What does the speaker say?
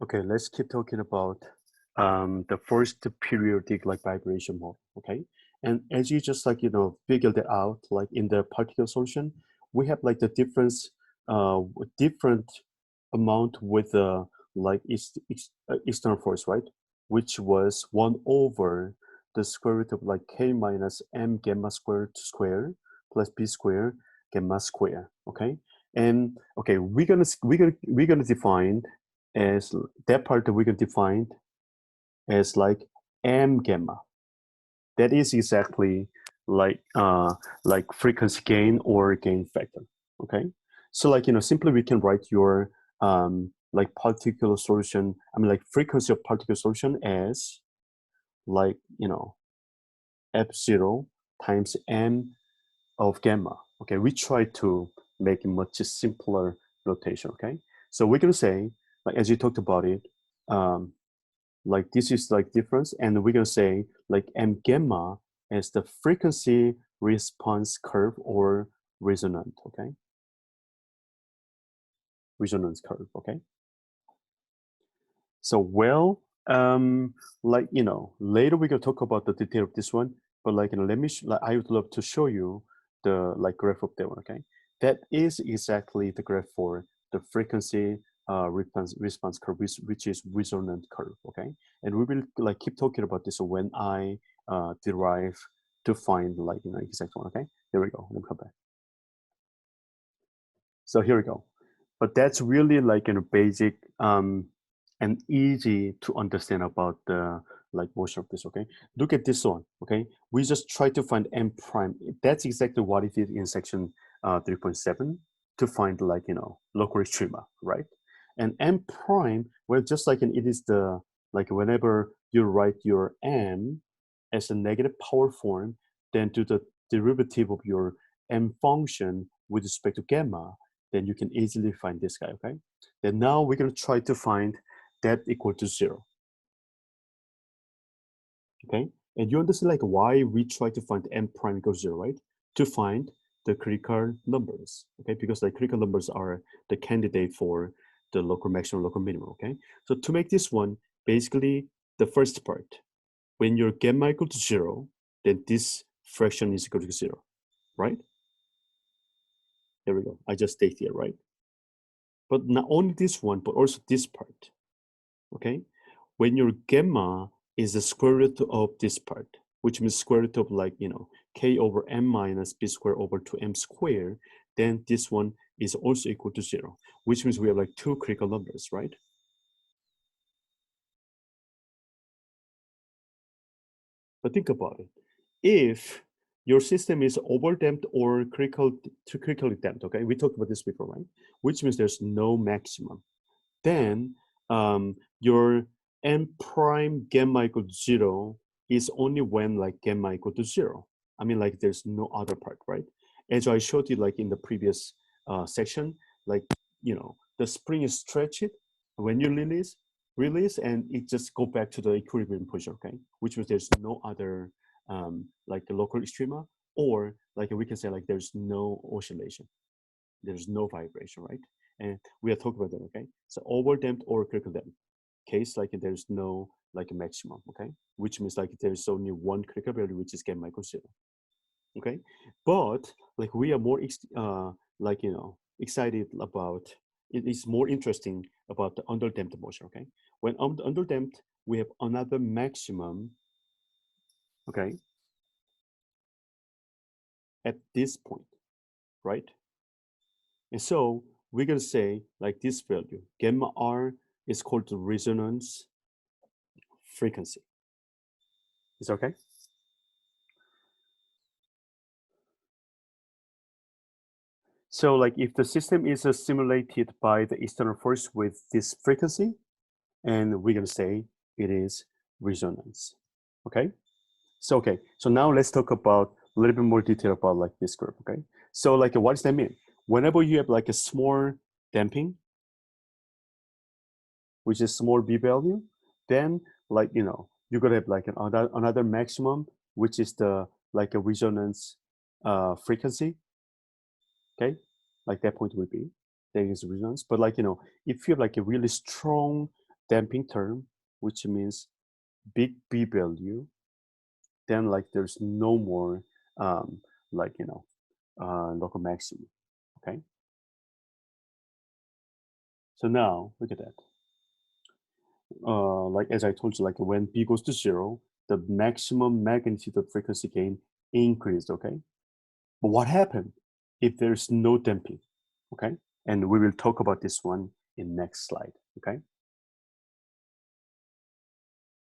Okay, let's keep talking about the first periodic like vibration model. Okay, and as you just figured it out, like in the particle solution, we have like the difference, different amount with the external force, right? Which was 1 over the square root of like k minus m gamma square plus b square gamma square. Okay, and okay, we're gonna define as that part that we can define as like m gamma. That is exactly like frequency gain or gain factor. Okay, so simply we can write your like particular solution. I mean like frequency of particular solution as like f0 times m of gamma. Okay, we try to make a much simpler notation. Okay, so we're gonna say like as you talked about it. Like this is like difference, and we're gonna say like m gamma as the frequency response curve or resonant. Okay, resonance curve. Okay, so well, like later we're gonna talk about the detail of this one, but let me like I would love to show you the like graph of that one. Okay, that is exactly the graph for the frequency response curve, which is resonant curve. Okay, and we will like keep talking about this when I derive to find like exact one. Okay, here we go. Let me come back. So here we go. But that's really like basic and easy to understand about the like motion of this. Okay, look at this one. Okay, we just try to find m prime. That's exactly what it is in section 3.7 to find like local extrema, right? And m prime, well, just like it is the like whenever you write your m as a negative power form, then do the derivative of your m function with respect to gamma, then you can easily find this guy, okay? Then now we're gonna try to find that equal to 0, okay? And you understand like why we try to find m prime equals 0, right? To find the critical numbers, okay? Because like critical numbers are the candidate for the local maximum, local minimum, okay? So to make this one, basically the first part, when your gamma equal to 0, then this fraction is equal to 0, right? There we go. I just state here, right? But not only this one, but also this part, okay? When your gamma is the square root of this part, which means square root of like, k over m minus b squared over 2m squared, then this one is also equal to 0, which means we have like two critical numbers, right? But think about it. If your system is overdamped or critically damped, okay? We talked about this before, right? Which means there's no maximum. Then your m prime gamma equal to 0 is only when like gamma equal to 0. I mean like there's no other part, right? As I showed you like in the previous section, like the spring is stretched when you release and it just go back to the equilibrium position, okay? Which means there's no other like a local extrema, or like we can say like there's no oscillation, there's no vibration, right? And we are talking about that, okay? So overdamped or critical damped case, like there's no like a maximum, okay? Which means like there's only one critical value, which is gamma equals 0, okay? But like we are more like excited about it is more interesting about the underdamped motion, okay? When underdamped, we have another maximum, okay, at this point, right? And so we're going to say like this value, gamma R is called the resonance frequency. Is that okay? So like if the system is simulated by the external force with this frequency, and we're going to say it is resonance. Okay? So okay, so now let's talk about a little bit more detail about like this curve, okay? So like what does that mean? Whenever you have like a small damping, which is small b value, then like you're gonna have like another maximum, which is the like a resonance frequency, okay? Like that point would be there is resonance. But like if you have like a really strong damping term, which means big B value, then like there's no more like local maximum. Okay. So now look at that. Like as I told you, like when B goes to 0, the maximum magnitude of frequency gain increased. Okay. But what happened if there's no damping? Okay. And we will talk about this one in next slide. Okay.